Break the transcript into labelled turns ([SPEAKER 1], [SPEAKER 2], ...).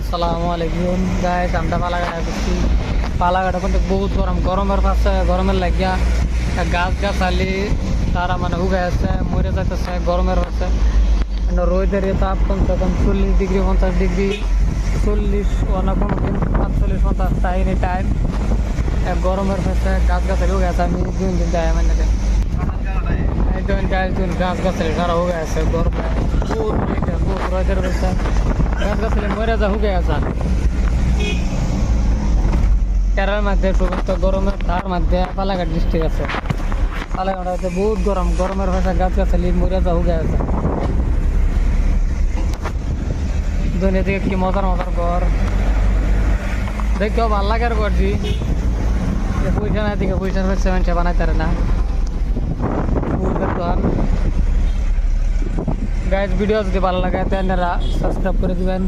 [SPEAKER 1] আসসালামু আলাইকুম গাইস, আমরা পালাঘাট আসছি। পালাঘাটে কিন্তু বহুত গরম, গরমের পাশে গরমের লাগিয়া গাছ গাছালি তারা মানে উগে আছে, মরে যাইতেছে গরমের পাশে। রোদের তাপ কমসে কম 40 ডিগ্রি 50 ডিগ্রি, 40 না কোনো দিন 45 50 তাই এনি টাইম। গরমের পাশে গাছ গাছালি উগে আছে। আমি দিন যাই মানে একদম গাছ গাছালি সারা উগে আছে গরমে। বহুত রোদের পাশে গাছ গাছালি মরে যা উগে আছে। কেরার মধ্যে পবিত্র গরমের তার মধ্যে পালাঘাট ডিস্ট্রিক্ট আছে। পালাঘাটে বহুত গরম, গরমের ভাষা গাছ গাছালি মরে যা উগে আছে। দুনিয়া থেকে কি মজার মজার ঘর দেখেও ভাল লাগার করছি। পয়সা না দিকে পয়সা হচ্ছে মানুষ বানাইতে পারে না। গাইজ ভিডিও যদি ভালো লাগে তাহলে সাবস্ক্রাইব করে দিবেন।